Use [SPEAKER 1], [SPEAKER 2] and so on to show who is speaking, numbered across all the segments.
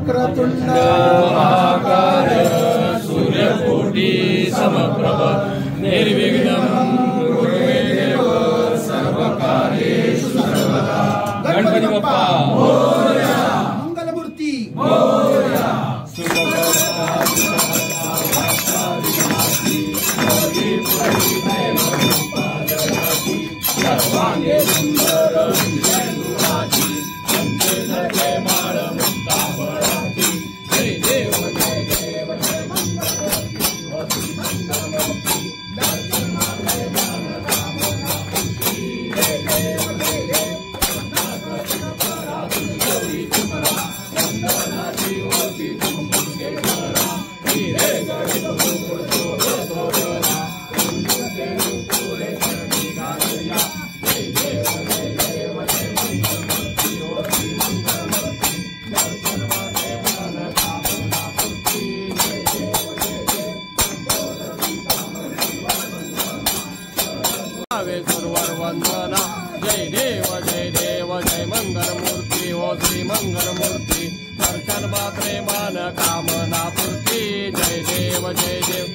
[SPEAKER 1] वक्रतुंड
[SPEAKER 2] महाकाय सूर्यकोटि समप्रभ निर्विघ्नं कुरु मे देव सर्वकार्येषु सर्वदा। गणपति बप्पा मोरया,
[SPEAKER 1] मंगलमूर्ती
[SPEAKER 2] मोरया। सर्वांगे सुंदर विजयनुराजी पंचे धरले माळ मुक्ता बळाची जय देव जय देव जय मंगलमूर्ती मंगलमूर्ती दर्शन मात्रे मान कामनापूर्ती जय देव जय देव नागरिक पराधीन गौरी तुम्हारा वंदनाची होती तुम मुझके करा हीरे गणित मुकुट शोभे शोभरा तुमचे पूरे करनी गाया जय देव जय देव जय मंगलमूर्ति होती मंगलमूर्ति दर्शन मात्रे मान कामनापूर्ति जय देव जय देव संतोषी कामना सर्वर वंदना जय देव जय देव जय मंगलमूर्ति हो श्री मंगलमूर्ति दर्शन मात्रे मान कामना पूर्ति जय देव जय देव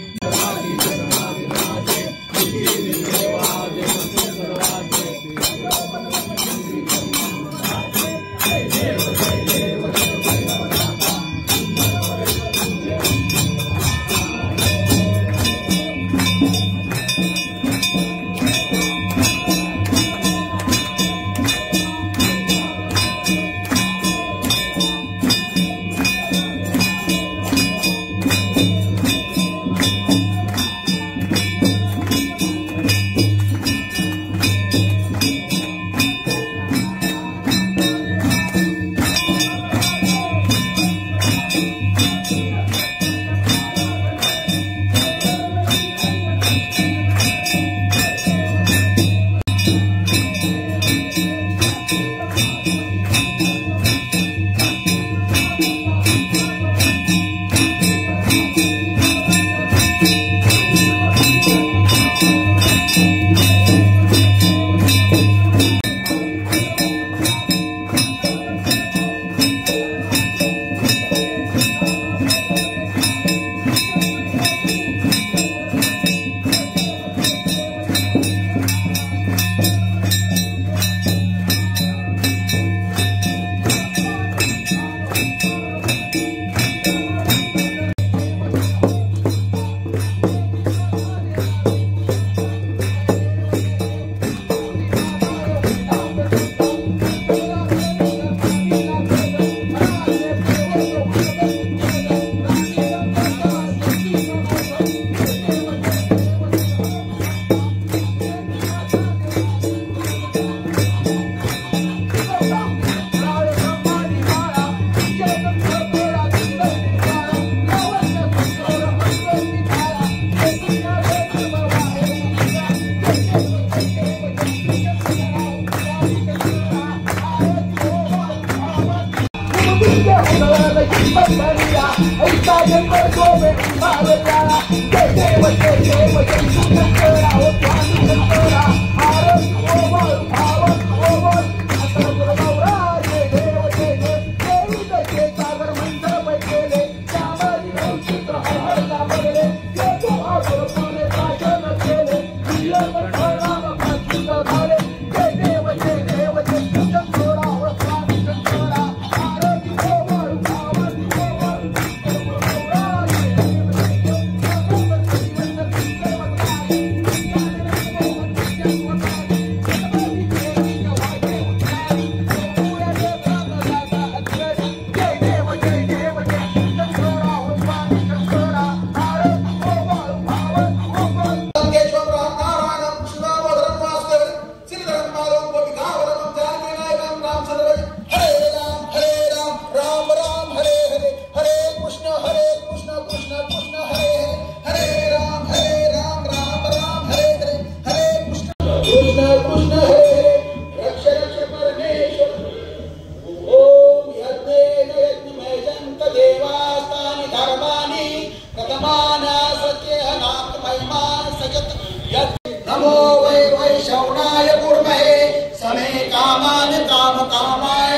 [SPEAKER 1] नमो वै वैशौनाय कुर्महे समे कामान् काम कामाय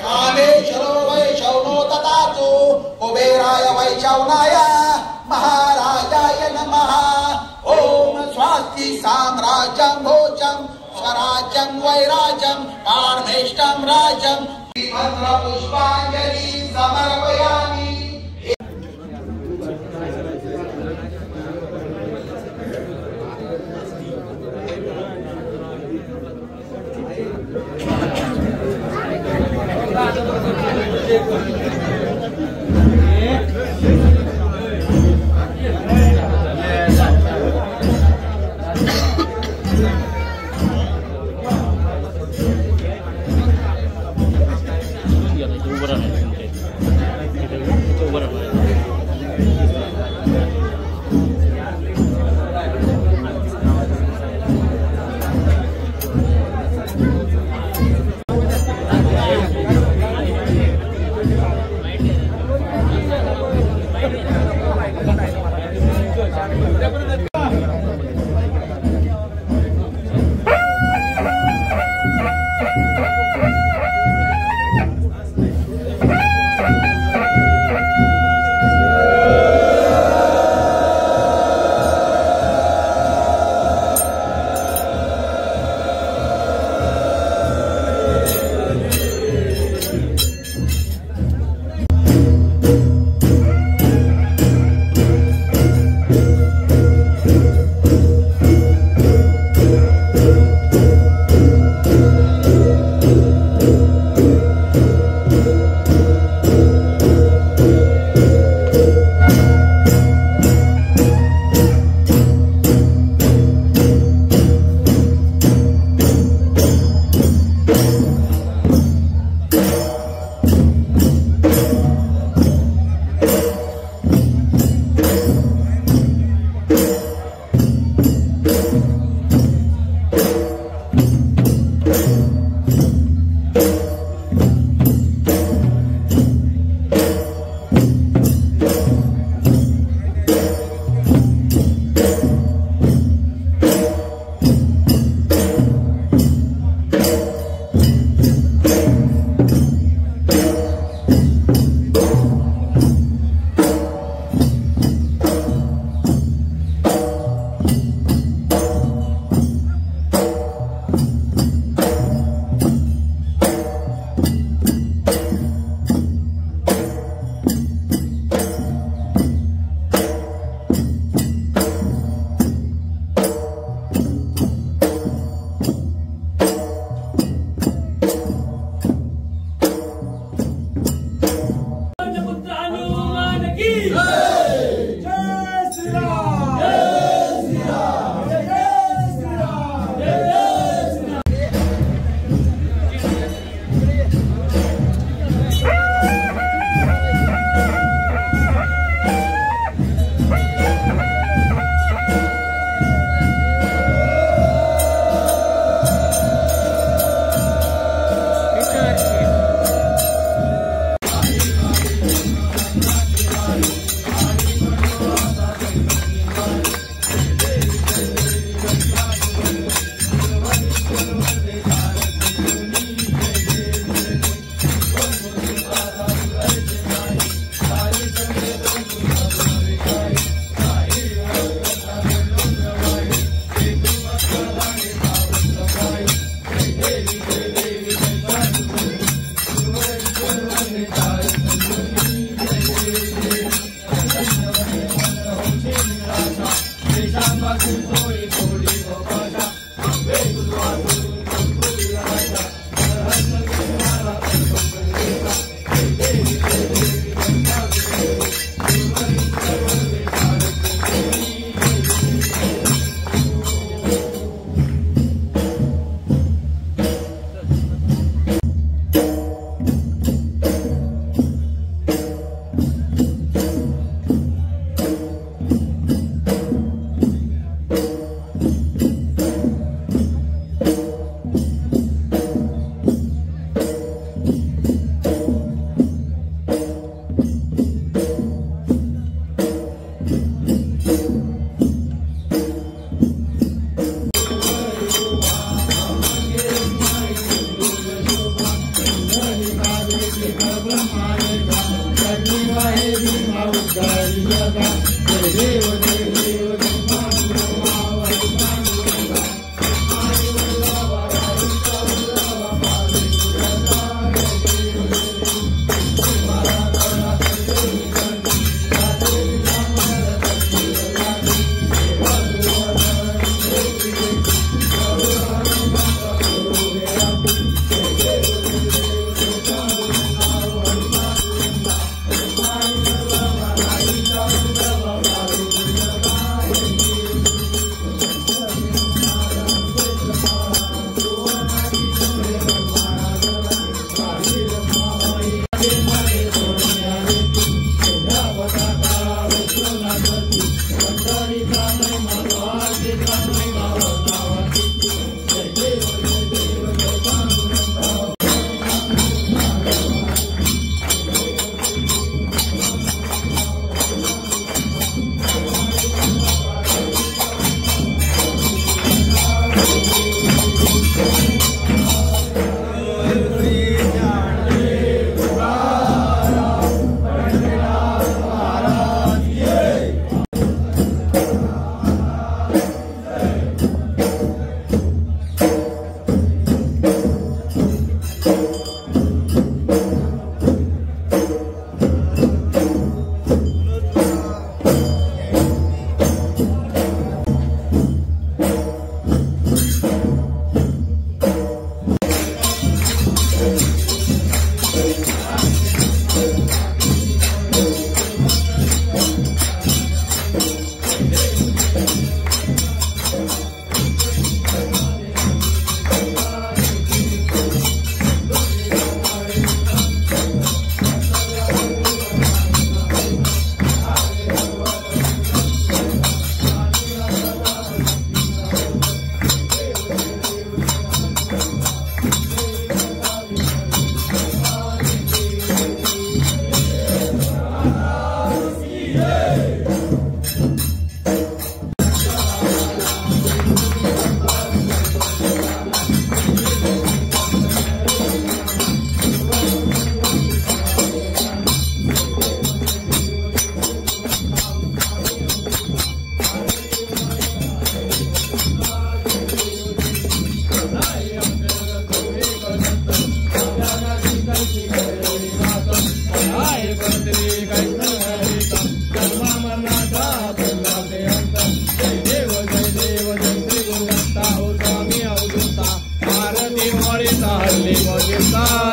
[SPEAKER 1] कामेश्वरो वैशौनो तथा महाराजाय नमः। ओम स्वास्ति साम्राज्यं भोजं स्वराज्यं वैराज्यं पारमेष्टं राजं भद्र पुष्पांजलि समर्पयामि।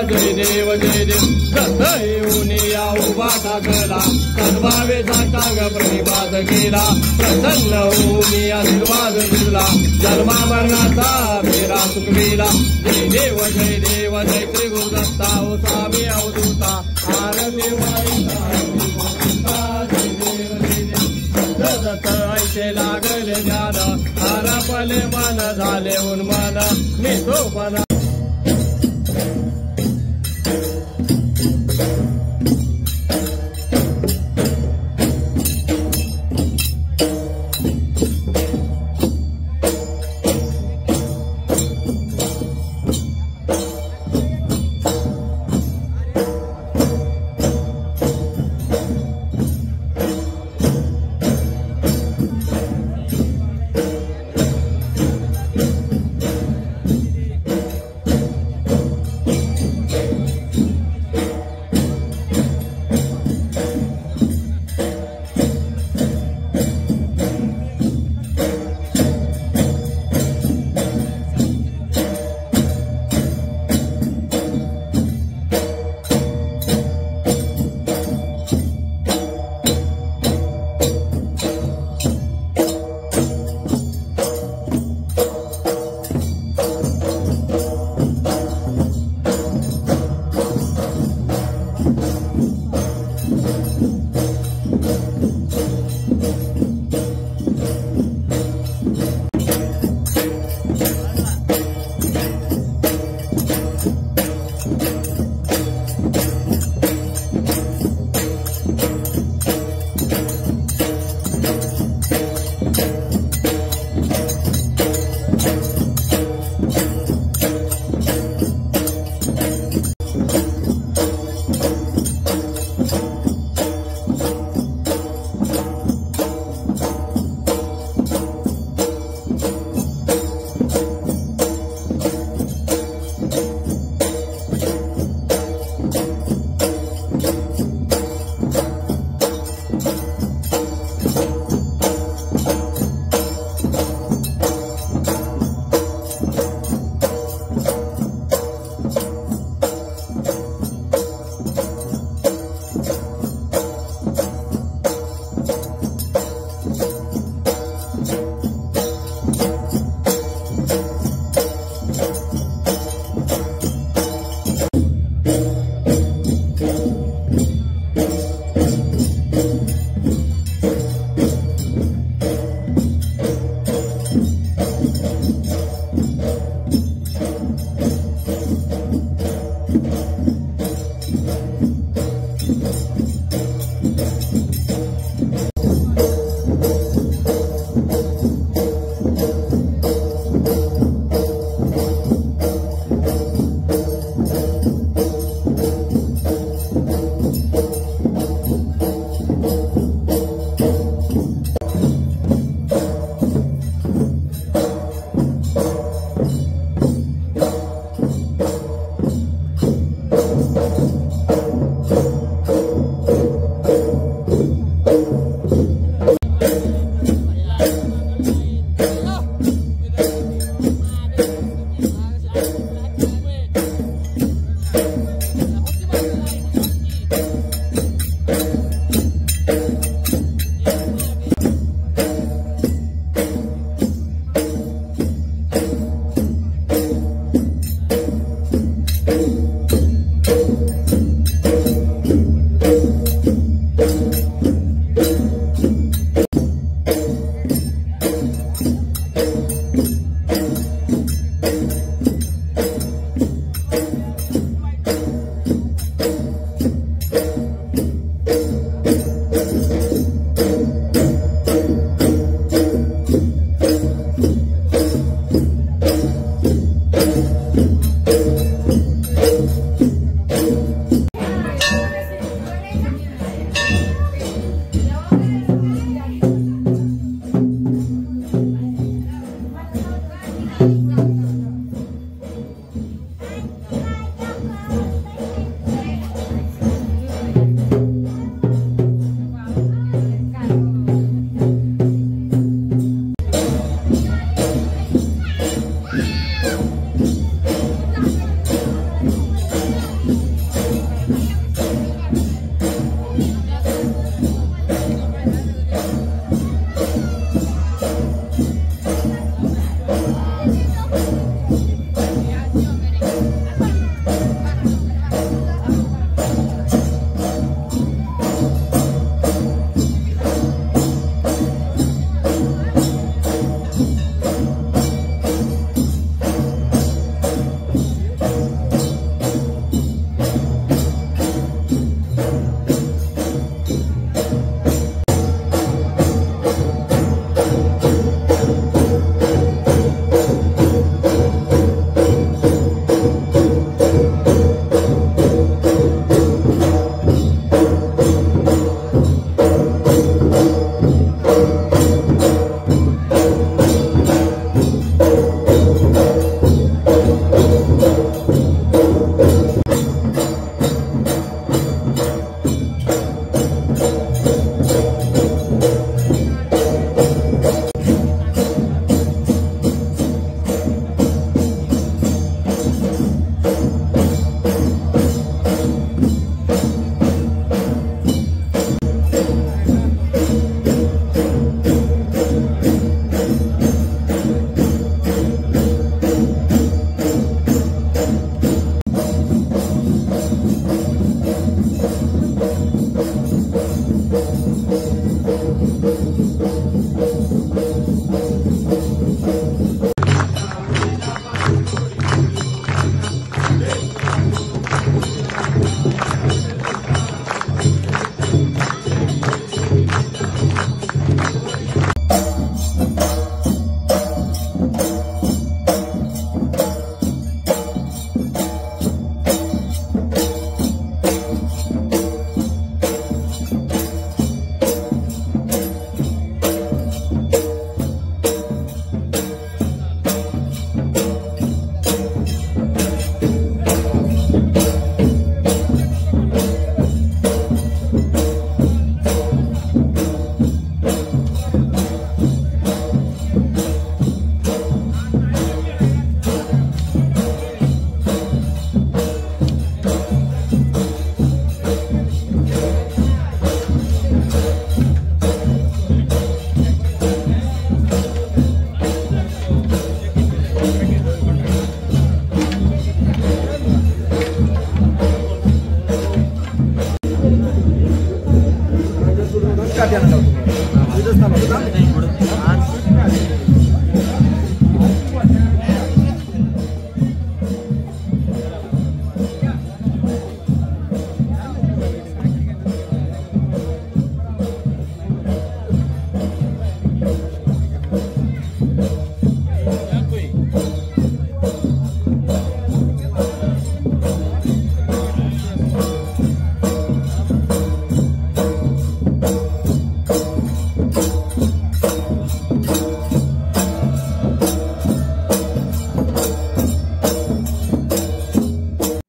[SPEAKER 2] जय देव दत्तयुनी या उभा टाकला सद्भावे साष्टांग प्रणिपात केला प्रसन्न होऊन आशीर्वाद दिला जन्मा मरणाचा फेरा चुकविला जय देव जय श्री गुरुदत्ता ओ स्वामी अवधूता आरती दत्त ऐसे लागले ज्ञान हरपले मन झाले उन्मन मी तो पण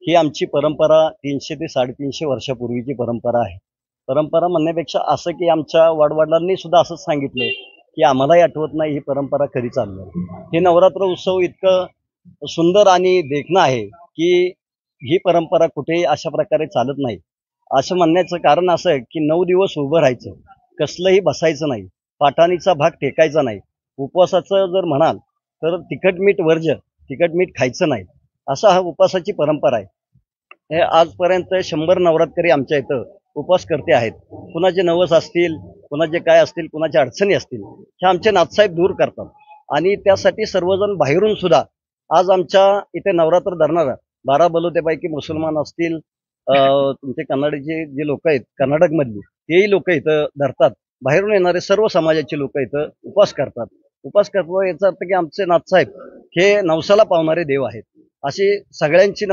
[SPEAKER 3] ही आमची परंपरा 300 ते 350 वर्षापूर्वीची परंपरा आहे. परंपरा म्हणण्यापेक्षा असं की आमच्या वडवडिलांनी सुद्धा असंच सांगितलंय की आम्हालाही आठवत नाही ही परंपरा कधी चालू आहे. हे नवरात्र उत्सव इतकं सुंदर आणि देखणं आहे की ही परंपरा कुठेही अशा प्रकारे चालत नाही. असं म्हणण्याचं कारण असं आहे की 9 दिवस उभं राहायचं, कसलंही बसायचं नाही, पाठाणीचा भाग टेकायचा नाही. उपवासाचं जर म्हणाल तर तिखट मीठ वर्ज्य, तिखट मीठ खायचं नाही, असा हा उपवासाची परंपरा आहे. हे आजपर्यंत 100 नवरात्रकरी आमच्या इथं उपवास करते आहेत. कुणाचे नवस असतील, कुणाचे काय असतील, कुणाच्या अडचणी असतील, हे आमचे नाथसाहेब दूर करतात. आणि त्यासाठी सर्वजण बाहेरून सुद्धा आज आमच्या इथे नवरात्र धरणारा 12 बलुतेपैकी मुसलमान असतील, तुमचे कन्नडचे जे लोक आहेत कर्नाटकमधली, तेही लोक इथं धरतात. बाहेरून येणारे सर्व समाजाचे लोक इथं उपवास करतात. उपवास करतो याचा अर्थ की आमचे नाथसाहेब हे नवसाला पावणारे देव आहेत. अशी सगळ्यांची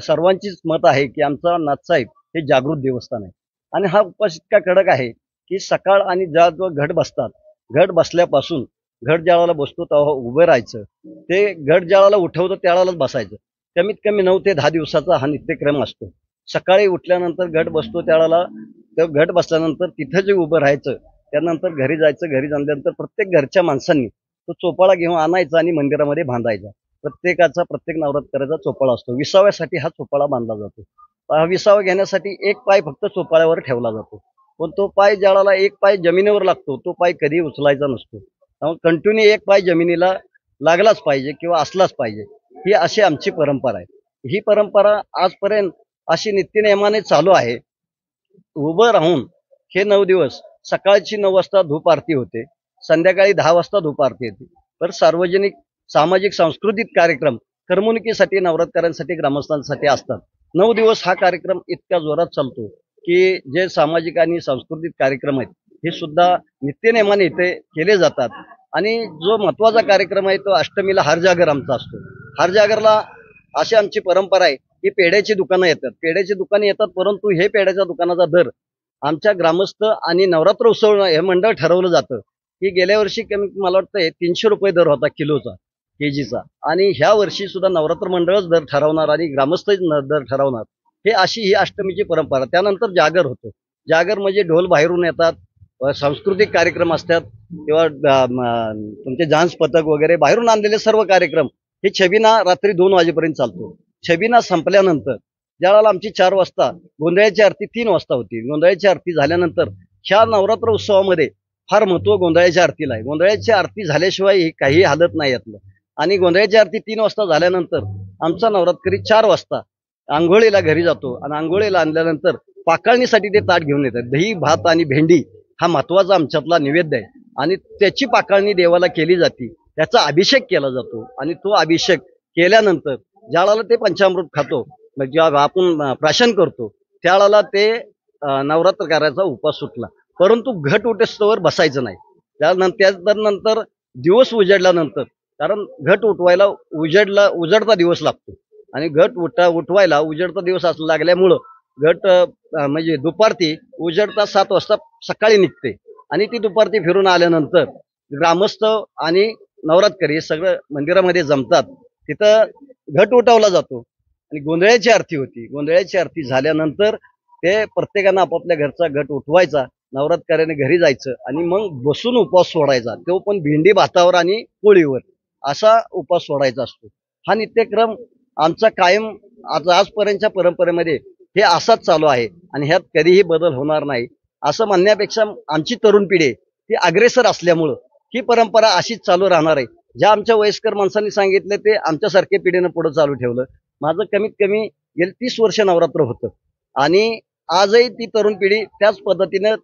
[SPEAKER 3] सर्वांचीच मत आहे की आमचा नाथसाहेब हे जागृत देवस्थान आहे. आणि हा उपवास इतका कडक आहे की सकाळ आणि ज्या जो घट बसतात, घट बसल्यापासून घट ज्यावेळेला बसतो तेव्हा उभं राहायचं, ते घट ज्यावेळेला उठवतं त्यावेळेलाच बसायचं. कमीत कमी 9 ते 10 दिवसाचा हा नित्यक्रम असतो. सकाळी उठल्यानंतर घट बसतो त्यावेळेला तो घट बसल्यानंतर तिथं जे उभं राहायचं, त्यानंतर घरी जायचं. घरी जाण्यानंतर प्रत्येक घरच्या माणसांनी तो चोपाळा घेऊन आणायचा आणि मंदिरामध्ये बांधायचा. प्रत्येकाचा प्रत्येक नवरात्राचा चोपाळा असतो. 20व्यासाठी हा चोपाळा बांधला जातो. 20वा घेण्यासाठी एक पाय फक्त चोपाळ्यावर ठेवला जातो, पण तो पाय ज्याला एक पाय जमिनीवर लागतो तो पाय कधी उचलायचा नसतो. त्यामुळे कंटिन्यू एक पाय जमिनीला लागलाच पाहिजे किंवा असलाच पाहिजे. ही अशी आमची परंपरा आहे. ही परंपरा आजपर्यंत अशी नित्यनियमाने चालू आहे. उभं राहून हे 9 दिवस सकाळची 9 वाजता धूप आरती होते, संध्याकाळी 10 वाजता धूप आरती येते. तर सार्वजनिक सामाजिक सांस्कृतिक कार्यक्रम करमणुकीसाठी नवरात्रकरांसाठी ग्रामस्थांसाठी असतात. 9 दिवस हा कार्यक्रम इतक्या जोरात चालतो की जे सामाजिक आणि सांस्कृतिक कार्यक्रम आहेत हे सुद्धा नित्यनेमाने इथे केले जातात. आणि जो महत्वाचा कार्यक्रम आहे तो अष्टमीला हारजागर आमचा असतो. हारजागरला अशी आमची परंपरा आहे की पेढ्याची दुकानं येतात. पेढ्याची दुकानं येतात, परंतु हे पेढ्याच्या दुकानाचा दर आमच्या ग्रामस्थ आणि नवरात्र उत्सव हे मंडळ ठरवलं जातं की गेल्या वर्षी मला वाटतं 300 रुपये दर होता किलोचा, केजीचा. आणि ह्या वर्षी सुद्धा नवरात्र मंडळच दर ठरवणार आणि ग्रामस्थ दर ठरवणार. हे अशी ही अष्टमीची परंपरा. त्यानंतर जागर होतो. जागर म्हणजे ढोल बाहेरून येतात, सांस्कृतिक कार्यक्रम असतात किंवा तुमचे डान्स पथक वगैरे बाहेरून आणलेले सर्व कार्यक्रम हे छबिना रात्री 2 वाजेपर्यंत चालतो. छबिना संपल्यानंतर ज्यावेळेला आमची 4 वाजता गोंधळाची आरती 3 वाजता होती. गोंधळाची आरती झाल्यानंतर ह्या नवरात्र उत्सवामध्ये फार महत्व गोंधळाच्या आरतीला आहे. गोंधळाची आरती झाल्याशिवाय काही हालत नाही यातलं. आणि गोंधळाची आरती 3 वाजता झाल्यानंतर आमचा नवरात्रकरी 4 वाजता आंघोळीला घरी जातो आणि आंघोळीला आणल्यानंतर पाकाळणीसाठी ते ताट घेऊन येतात. दही, भात आणि भेंडी हा महत्वाचा आमच्यातला नैवेद्य आहे आणि त्याची पाकाळणी देवाला केली जाते. त्याचा अभिषेक केला जातो आणि तो अभिषेक केल्यानंतर ज्यावेळेला ते पंचामृत खातो, म्हणजे आपण प्राशन करतो, त्यावेळेला ते नवरात्र करायचा उपवास सुटला. परंतु घट उठेस्तोवर बसायचं नाही. त्यानंतर दिवस उजडल्यानंतर, कारण घट उठवायला उजडता दिवस लागतो आणि घट उठवायला उजडता दिवस लागल्यामुळं घट म्हणजे दुपारती उजडता 7 वाजता सकाळी निघते आणि ती दुपारती फिरून आल्यानंतर ग्रामस्थ आणि नवरात्रकरी हे सगळं मंदिरामध्ये जमतात. तिथं घट उठवला जातो आणि गोंधळाची आरती होती. गोंधळाची आरती झाल्यानंतर ते प्रत्येकानं आपापल्या घरचा घट उठवायचा, नवरात्रकऱ्याने घरी जायचं आणि मग बसून उपवास सोडायचा. तो पण भेंडी भातावर आणि पोळीवर असा उपवास सोडायचा असतो. हा नित्यक्रम आमचा कायम आजपर्यंतच्या परंपरेमध्ये हे असाच चालू आहे आणि ह्यात कधीही बदल होणार नाही असं म्हणण्यापेक्षा आमची तरुण पिढी ती अग्रेसर असल्यामुळं ही परंपरा अशीच चालू राहणार आहे. ज्या आमच्या वयस्कर माणसांनी सांगितलं ते आमच्यासारख्या पिढीनं पुढे चालू ठेवलं. माझं कमीत कमी गेली 30 वर्ष नवरात्र होतं आणि आजही ती तरुण पिढी त्याच पद्धतीनं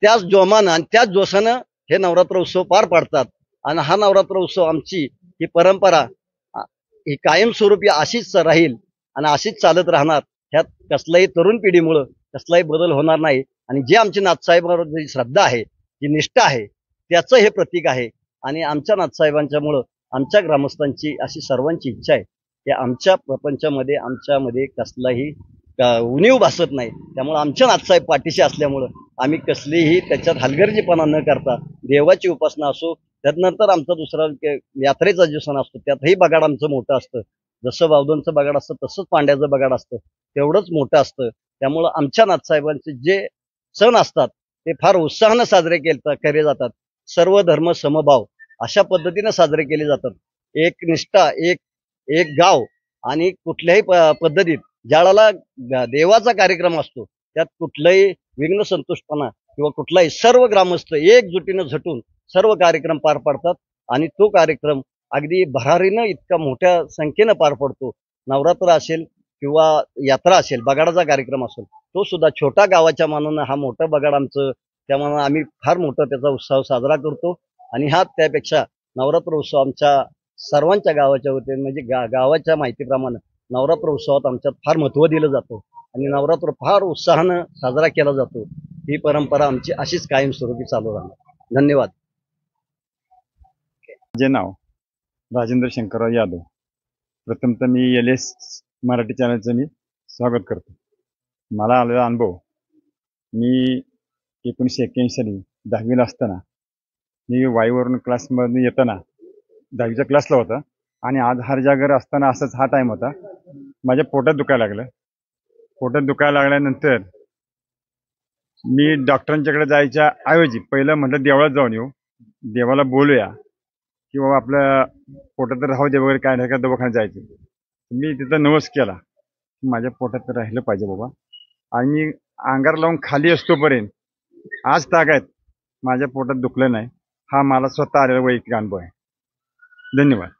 [SPEAKER 3] त्याच जोमानं आणि त्याच जोशानं हे नवरात्र उत्सव पार पाडतात. आणि हा नवरात्र उत्सव आमची ही परंपरा ही कायमस्वरूपी अशीच राहील आणि अशीच चालत राहणार. ह्यात कसलाही तरुण पिढीमुळं कसलाही बदल होणार नाही. आणि जे आमची नाथसाहेबांवर जी श्रद्धा आहे, जी निष्ठा आहे, त्याचं हे प्रतीक आहे. आणि आमच्या नाथसाहेबांच्यामुळं आमच्या ग्रामस्थांची अशी सर्वांची इच्छा आहे की आमच्या प्रपंचामध्ये आमच्यामध्ये कसलाही उणीव भासत नाही. त्यामुळे आमच्या नाथसाहेब पाठीशी असल्यामुळं आम्ही कसलीही त्याच्यात हलगर्जीपणा न करता देवाची उपासना असो, त्यानंतर आमचा दुसरा यात्रेचा जो सण असतो त्यातही बगाड आमचं मोठं असतं. जसं बावधनचं बगाड असतं तसंच पांड्याचं बगाड असतं, तेवढंच मोठं असतं. त्यामुळं आमच्या नाथसाहेबांचे जे सण असतात ते फार उत्साहानं साजरे केले जातात. सर्व धर्म समभाव अशा पद्धतीनं साजरे केले जातात. एक निष्ठा, एक गाव आणि कुठल्याही पद्धतीत ज्यावेळेला देवाचा कार्यक्रम असतो त्यात कुठलाही विघ्न संतुष्टपणा किंवा कुठलाही सर्व ग्रामस्थ एकजुटीनं झटून सर्व कार्यक्रम पार पाडतात. आणि तो कार्यक्रम अगदी भरारीनं इतका मोठ्या संख्येनं पार पडतो. नवरात्र असेल किंवा यात्रा असेल, बगाडाचा कार्यक्रम असेल, तो सुद्धा छोटा गावाच्या मानानं हा मोठा बगाड आमचं, त्यामुळे आम्ही फार मोठा त्याचा उत्सव साजरा करतो. आणि हा त्यापेक्षा नवरात्र उत्सव आमच्या सर्वांच्या गावाच्या वतीने म्हणजे गावाच्या माहितीप्रमाणे नवरात्र उत्सवात आमच्यात फार महत्त्व दिलं जातं आणि नवरात्र फार उत्साहानं साजरा केला जातो. ही परंपरा आमची अशीच कायमस्वरूपी चालू राहणार. धन्यवाद.
[SPEAKER 4] माझे नाव राजेंद्र शंकरराव यादव. प्रथमतः मी LS मराठी चॅनलचं मी स्वागत करतो. मला आलेला अनुभव, मी 1981 साली 10वीला असताना मी वाईवरून क्लासमधून येताना 10वीच्या क्लासला होता आणि आज हर जागर असताना असंच हा टाईम होता. माझ्या पोटात दुखायला लागलं. पोटात दुखायला लागल्यानंतर मी डॉक्टरांच्याकडे जायच्या ऐवजी पहिलं म्हटलं देवळात जाऊन येऊ, देवाला बोलूया की बाबा आपल्या पोटात राहू दे वगैरे, काय नाही का दवाखान्यात जायचं. मी तिथं नवस केला, माझ्या पोटात राहिलं पाहिजे बाबा. आणि मी अंगार लावून खाली असतोपर्यंत आज तागायत माझ्या पोटात दुखलं नाही. हा मला स्वतः आलेला वैयक्तिक अनुभव आहे. धन्यवाद.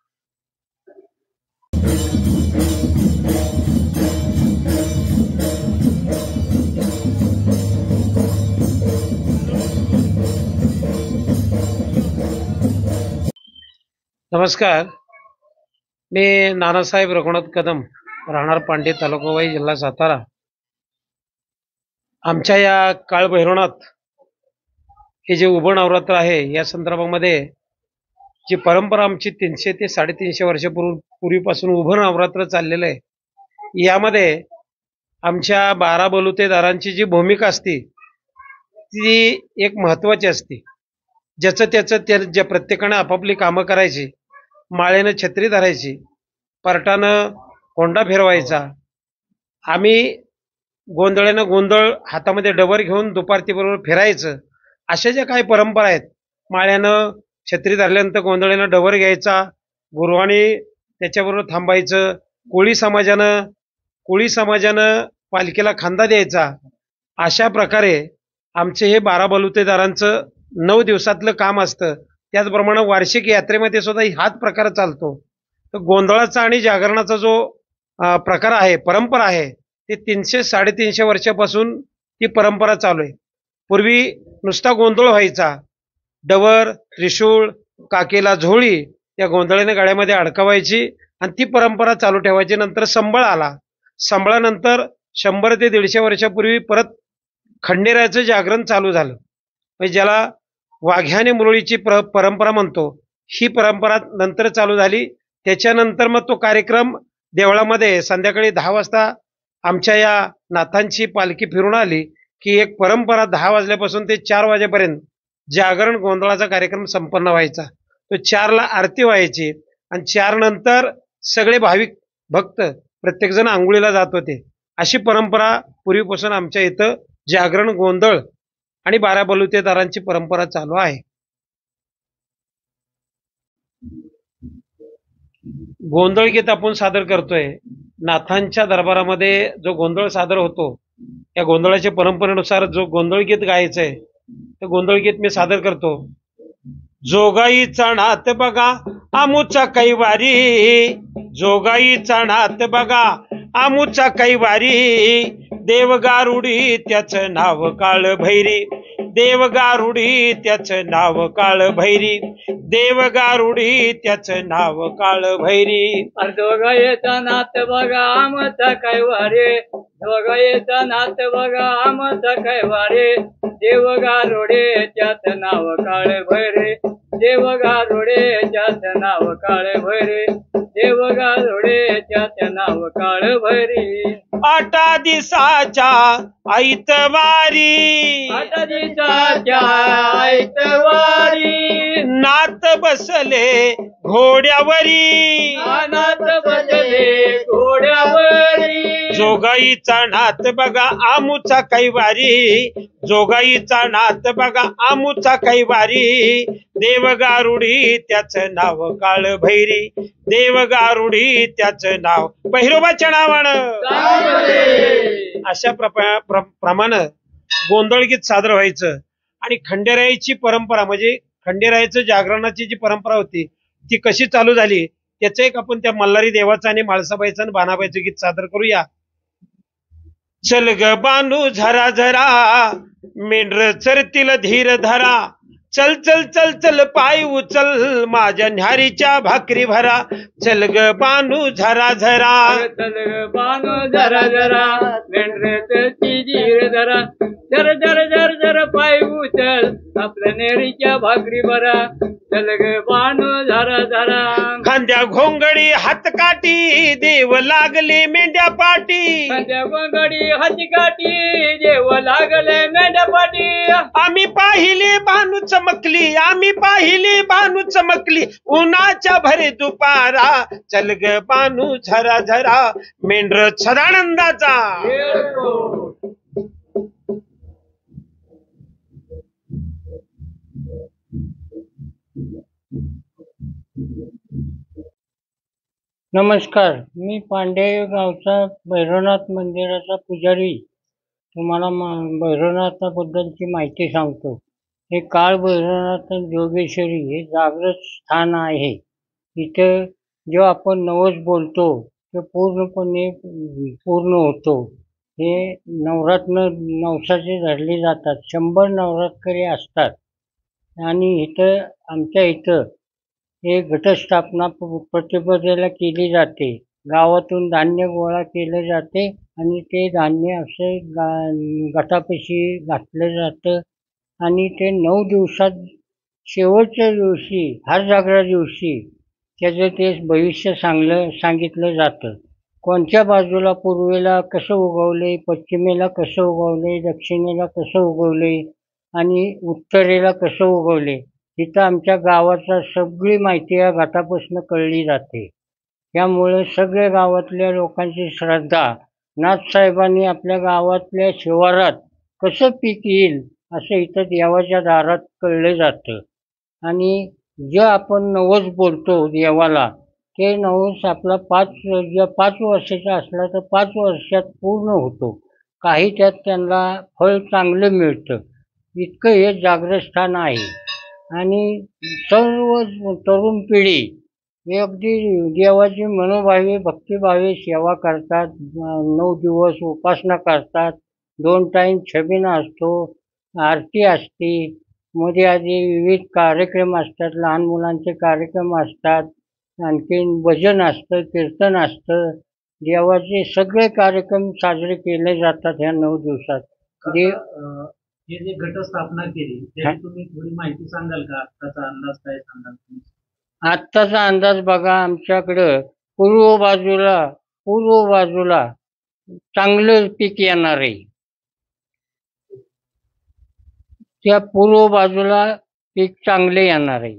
[SPEAKER 5] नमस्कार, मी नानासाहेब रघुनाथ कदम, राहणार पांडे, तालुका वाई, जिल्हा सातारा. आमच्या या काळभैरवनाथ हे जे उभं नवरात्र आहे या संदर्भामध्ये जी परंपरा आमची 300 ते 350 वर्षापूर्वीपासून उभं नवरात्र चाललेलं आहे, यामध्ये आमच्या 12 बलुतेदारांची जी भूमिका असते ती एक महत्त्वाची असते. ज्याचं त्याचं ज्या प्रत्येकानं आपापली कामं करायची. माळेनं छत्री धरायची, पारटानं कोंडा फिरवायचा, आम्ही गोंधळानं गोंधळ हातामध्ये डबर घेऊन दुपारतीबरोबर फिरायचं. अशा ज्या काही परंपरा आहेत, माळ्यानं छत्री धरल्यानंतर गोंधळानं डबर घ्यायचा, गुरुवाणी त्याच्याबरोबर थांबायचं, कोळी समाजानं पालखीला खांदा द्यायचा. अशा प्रकारे आमचे हे 12 बलुतेदारांचं 9 दिवसातलं काम असतं. त्याचप्रमाणे वार्षिक यात्रेमध्ये सुद्धा हाच प्रकार चालतो. तर गोंधळाचा आणि जागरणाचा जो प्रकार आहे, परंपरा आहे, ते 300-350 वर्षापासून ती परंपरा चालू आहे. पूर्वी नुसता गोंधळ व्हायचा, डवर, त्रिशूळ, काकेला झोळी त्या गोंधळाने गळ्यामध्ये अडकवायची आणि ती परंपरा चालू ठेवायची. नंतर संबळ आला. संबळानंतर 100 ते 150 वर्षापूर्वी परत खंडेरायाचं जागरण चालू झालं, म्हणजे ज्याला वाघ्याने मुरळीची परंपरा म्हणतो, ही परंपरा नंतर चालू झाली. त्याच्यानंतर मग तो कार्यक्रम देवळामध्ये संध्याकाळी 10 वाजता आमच्या या नाथांची पालखी फिरून आली की एक परंपरा 10 वाजल्यापासून ते 4 वाजेपर्यंत जागरण गोंधळाचा कार्यक्रम संपन्न व्हायचा. तो 4ला आरती व्हायची आणि 4 नंतर सगळे भाविक भक्त प्रत्येकजण आंघोळीला जात होते. अशी परंपरा पूर्वीपासून आमच्या इथं जागरण, गोंधळ आणि 12 बलुतेदारांची परंपरा चालू आहे. गोंधळ गीत आपण सादर करतोय. नाथांच्या दरबारामध्ये जो गोंधळ सादर होतो, त्या गोंधळाच्या परंपरेनुसार जो गोंधळ गीत गायचंय, ते गोंधळ गीत मी सादर करतो. जोगाईचा नाथ बघा आमुचा कैवारी, जोगाईचा नाथ बघा आमुचा कैवारी, देव गारुडी त्याचं नाव काळ भैरी, देवगारुडी त्याचं नाव काळ भैरी, देवगारुडी त्याचं नाव काळ भैरी.
[SPEAKER 6] दोघायचा नात बघा आमचा काय वारे, दोघायचा नात बघा आमचा काय वारे. देवगारुडे त्याचं नाव काळ भैरे, देवगारुडे त्याचं नाव काळ भैरे, देवगारुडे त्याचं नाव काळ भैरे.
[SPEAKER 5] 8 दिवसाच्या ऐतवारी,
[SPEAKER 6] 8 दिवसाच्या ऐतवारी,
[SPEAKER 5] नात बसले घोड्यावरी,
[SPEAKER 6] नात बसले घोड्यावरी.
[SPEAKER 5] जोगाईचा नात बघा आमुचा कैवारी, जोगाईचा नात बघा आमुचा कैवारी. देवगारुडी त्याचं नाव काळ भैरी, देवगारुडी त्याचं नाव भैरोबाच्या नावानं. अशा प्रमाणे गोंधळगीत सादर व्हायचं. आणि खंडेरायाची परंपरा म्हणजे खंडेरायाचं जागरणाची जी परंपरा होती ती कशी चालू झाली त्याचं एक आपण त्या मल्हारी देवाचं आणि माळसाबाईचं आणि बाणाबाईचं गीत सादर करूया. चल ग बानू झरा झरा, मेंढर चरतील धीर धरा. चल चल चल चल पाय उचल, माझ्या न्यारीच्या भाकरी भरा. चल ग बानू झरा झरा,
[SPEAKER 6] चल ग बानू जरा जरा, मेंढऱ्याची धीर धरा. जर जर जर जर पाय उचल, आपल्या नेरीच्या भाकरी भरा. चल ग बानू जरा जरा.
[SPEAKER 5] खांद्या घोंगडी हातकाठी, देव लागले मेंढ्या पाटी.
[SPEAKER 6] खांद्या गोंगडी हातकाठी, देव लागले मेंढ्या पाटी.
[SPEAKER 5] आम्ही पाहिले भानू चमकली, आम्ही पाहिली भानू चमकली, उन्हाच्या भरे दुपारा. चल ग बानू झरा झरा, मेंढर सदानंदाचा.
[SPEAKER 6] नमस्कार, मी पांडे गावचा भैरवनाथ मंदिराचा पुजारी. तुम्हाला भैरवनाथाबद्दलची माहिती सांगतो. हे काळ भैरवनाथ जोगेश्वरी हे जागृत स्थान आहे. इथं जो आपण नवस बोलतो ते पूर्णपणे पूर्ण होतो. हे नवरत्न नवसाचे धरले जातात. 100 नवरात्रकरी असतात. आणि इथं आमच्या इथं हे घटस्थापना प्रतिपदेला केली जाते. गावातून धान्य गोळा केले जाते आणि ते धान्य असे गटापाशी घातलं जातं. आणि ते 9 दिवसात शेवटच्या दिवशी हरजागरा दिवशी त्याचं ते भविष्य सांगितलं जातं. कोणत्या बाजूला पूर्वेला कसं उगवले, पश्चिमेला कसं उगवले, दक्षिणेला कसं उगवले आणि उत्तरेला कसं उगवले, तिथं आमच्या गावाचा सगळी माहिती या घाटापासून कळली जाते. त्यामुळे सगळ्या गावातल्या लोकांची श्रद्धा, नाथसाहेबांनी आपल्या गावातल्या शिवारात कसं पीक येईल असं इथं देवाच्या दारात कळलं जातं. आणि जे आपण नवस बोलतो देवाला, ते नवस आपला 5 वर्षाचा असला तर 5 वर्षात पूर्ण होतो. काही त्यात त्यांना फळ चांगलं मिळतं. इतकं हे जागृत स्थान आहे. आणि सर्व तरुण पिढी हे अगदी देवाची मनोभावे भक्तिभावे सेवा करतात. 9 दिवस उपासना करतात. 2 टाईम छबिना असतो, आरती असते, मध्ये आधी विविध कार्यक्रम असतात, लहान मुलांचे कार्यक्रम असतात, आणखीन भजन असतं, कीर्तन असतं. देवाचे सगळे कार्यक्रम साजरे केले जातात ह्या 9 दिवसात.
[SPEAKER 7] हे जे घटस्थापना केली त्याची तुम्ही थोडी माहिती सांगाल का? आत्ताचा अंदाज काय सांगाल तुम्ही?
[SPEAKER 6] आत्ताचा अंदाज बघा, आमच्याकडं पूर्व बाजूला चांगलं पीक येणार आहे. त्या पूर्व बाजूला पीक चांगले येणार आहे.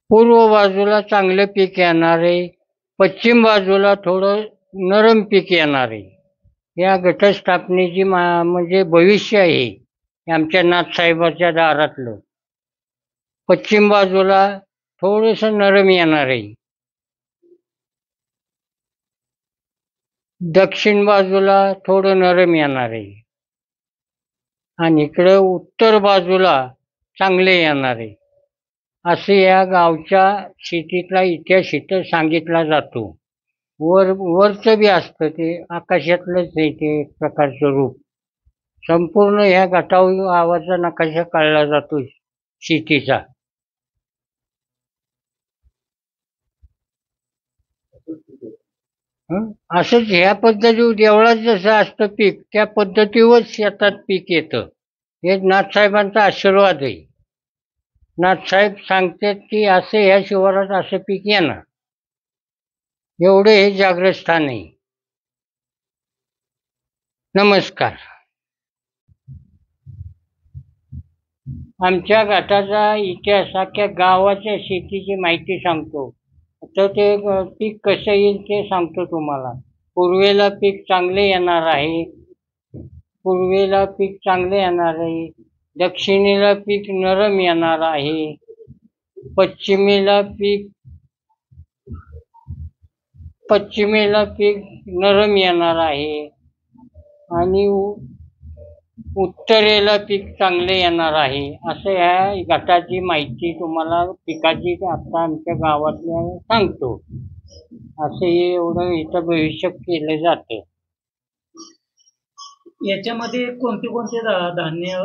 [SPEAKER 6] पूर्व बाजूला चांगलं पीक येणार आहे. पश्चिम बाजूला थोडं नरम पीक येणार आहे. या घटस्थापनेची म्हणजे भविष्य आहे आमच्या नाथसाहेबाच्या दारातलं. पश्चिम बाजूला थोडंसं नरम येणार आहे. दक्षिण बाजूला थोडं नरम येणार आहे. आणि इकडं उत्तर बाजूला चांगले येणार आहे. असे या गावच्या शेतीतला इतिहास इथं सांगितला जातो. वरचं बी असतं, ते आकाशातलंच आहे ते एक प्रकारचं रूप. संपूर्ण ह्या गटाव आवाचा नकाशा काढला जातो शेतीचा. असंच ह्या पद्धतीवर देवळात जसं असतं पीक, त्या पद्धतीवर शेतात पीक येतं. हे नाथसाहेबांचा आशीर्वाद आहे. नाथसाहेब सांगतात की असं ह्या शिवारात असं पीक येणार, एवढे हे जागृत स्थान आहे. नमस्कार. आमच्या गटाचा इतिहास, अख्ख्या गावाच्या शेतीची माहिती सांगतो. तर ते पीक कसं येईल ते सांगतो तुम्हाला. पूर्वेला पीक चांगले येणार आहे, पूर्वेला पीक चांगले येणार आहे. दक्षिणेला पीक नरम येणार आहे. पश्चिमेला पीक नरम येणार आहे. आणि उत्तरेला पीक चांगले येणार आहे. असं ह्या गटाची माहिती तुम्हाला पिकाची आता आमच्या गावातल्या सांगतो. असं हे एवढं इथं भविष्य केलं जातं.
[SPEAKER 7] याच्यामध्ये कोणते कोणते धान्य?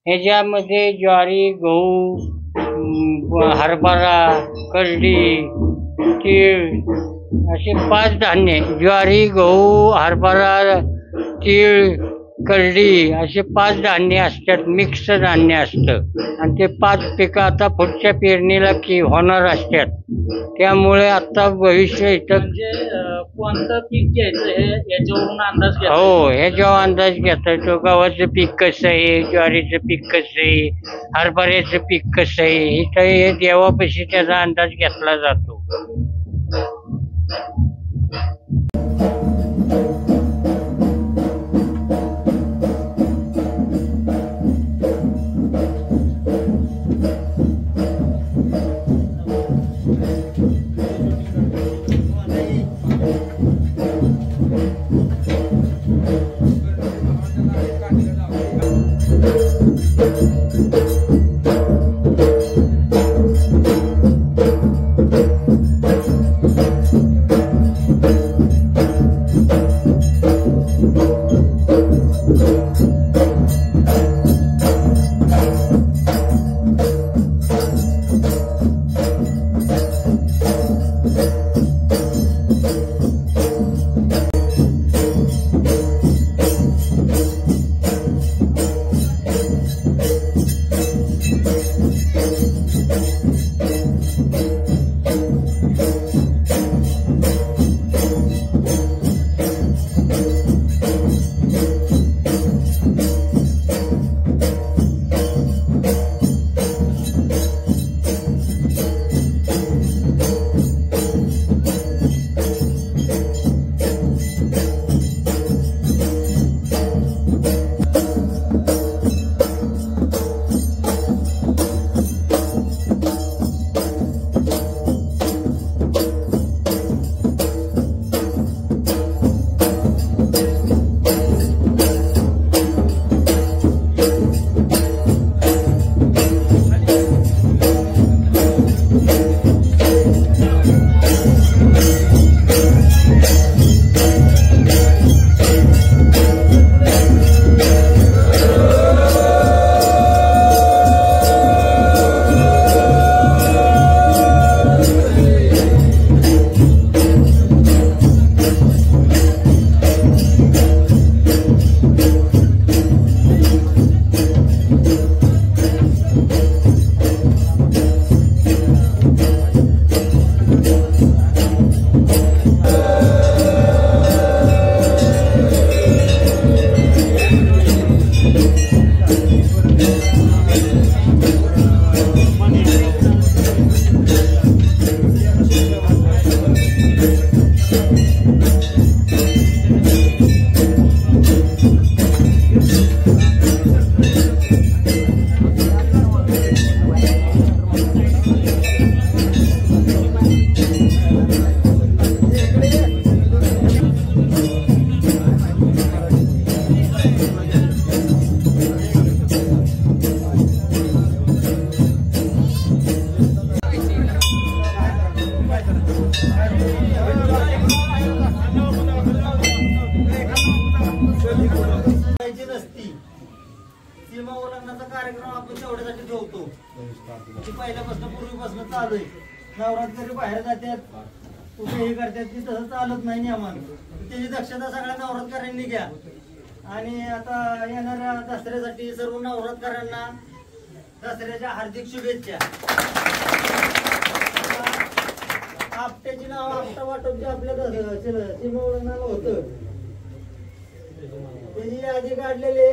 [SPEAKER 6] ह्याच्यामध्ये ज्वारी, गहू, हरभरा, करडी, तीळ असे 5 धान्य. ज्वारी, गहू, हरभरा, तीळ, करडी असे 5 धान्य असतात. मिक्स धान्य असतं आणि ते 5 पिकं आता पुढच्या पेरणीला होणार असतात. त्यामुळे आता भविष्य इथं
[SPEAKER 7] म्हणजे कोणतं पीक घ्यायचं हे याच्यावरून अंदाज घ्यायचा?
[SPEAKER 6] हो, ह्याच्यावर अंदाज घेता येतो. गव्हाचं पीक कसं आहे, ज्वारीचं पीक कसं आहे, हरभऱ्याचं पीक कसं आहे, इथं हे देवापाशी त्याचा अंदाज घेतला जातो.
[SPEAKER 8] सीमा ओलांडण्याचा कार्यक्रम आपण तेवढ्यासाठी ठेवतो. पहिल्यापासून पूर्वीपासून चालू आहे. नवरात्री बाहेर जातात, कुठे हे करतात, ती तसं चालत नाही नियमानं. त्याची दक्षता सगळ्या नवरात्रकरांनी घ्या. आणि आता येणाऱ्या दसऱ्यासाठी सर्व नवरात्रकरांना दसऱ्याच्या हार्दिक शुभेच्छा. आपट्याची नाव आपटा वाटप जे आपल्या सीमा ओलांडणाला होतं त्याची यादी काढलेली.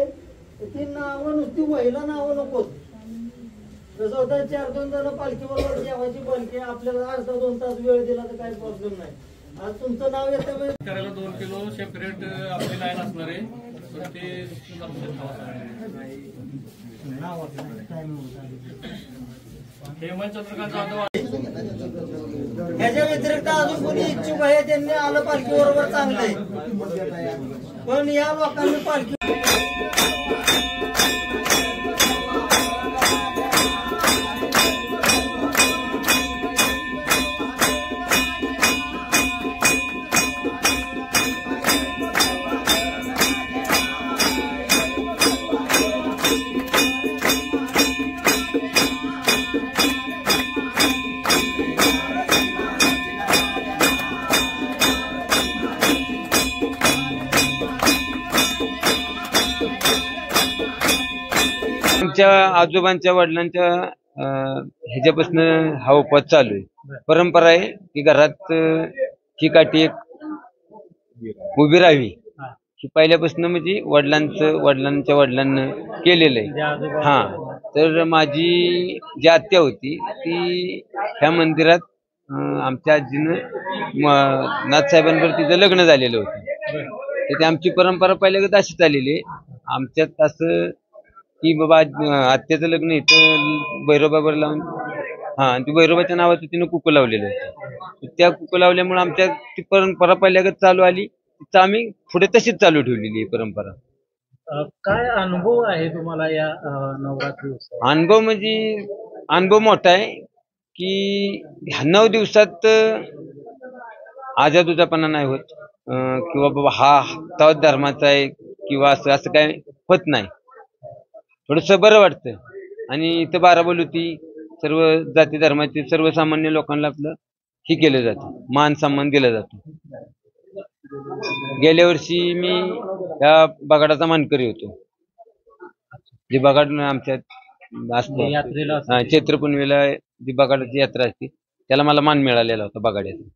[SPEAKER 8] ती नावं नुसती महिला नावं नकोत. जसं होतं 4-2 जण पालखीबरोबर जेवायची बनके, आपल्याला अर्धा 2 तास वेळ दिला तर काही प्रॉब्लेम नाही. आज तुमचं नाव येतं
[SPEAKER 2] करायला 2 किलो सेपरेट आपली लाईन असणार आहे. पण ते हेमंत चंद्रकांत जाधव.
[SPEAKER 8] ह्याच्या व्यतिरिक्त अजून कोणी इच्छुक आहे त्यांनी आलं पालखी बरोबर चांगलं आहे. पण या लोकांनी पालखी
[SPEAKER 9] आमच्या आजोबांच्या वडिलांच्या ह्याच्यापासून हा उपवास चालू आहे. परंपरा आहे की घरात ही काठी एक उभी राहावी. ही पहिल्यापासून म्हणजे वडिलांच्या वडिलांना केलेलं आहे. हा, तर माझी जी आत्या होती ती ह्या मंदिरात आमच्या आजीनं नाथसाहेबांवर तिचं लग्न झालेलं होतं. तर ती आमची परंपरा पहिल्यागत अशी चाललेली आहे. आमच्यात असं की बाबा आत्याचं लग्न इथं भैरोबावर लावून, आणि ती भैरोबाच्या नावाचं तिनं कुकू लावलेलं होतं. त्या कुकू लावल्यामुळे आमच्या ती परंपरा पहिल्यागत चालू आली. तिथं आम्ही पुढे तशीच चालू ठेवलेली आहे परंपरा.
[SPEAKER 7] काय अनुभव आहे तुम्हाला या नवरात्री उत्सवात?
[SPEAKER 9] अनुभव म्हणजे अनुभव मोठा आहे की 9 दिवसात आजादुजापणा नाही होत, किंवा बाबा हा तवाच धर्माचा आहे किंवा असं काय होत नाही. थोडंसं बरं वाटतं. आणि इथं बाराबलुती सर्व जाती धर्माचे सर्वसामान्य लोकांना आपलं हे केलं जातं, मान सन्मान दिला जातो. गेल्या वर्षी मी या बगाडाचा मानकरी होतो. जे बगाड आमच्यात असतं चैत्र पुनवेला जी बगाडाची यात्रा असते त्याला मला मान मिळालेला होता बगाड्याचा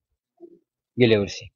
[SPEAKER 9] गेल्या वर्षी.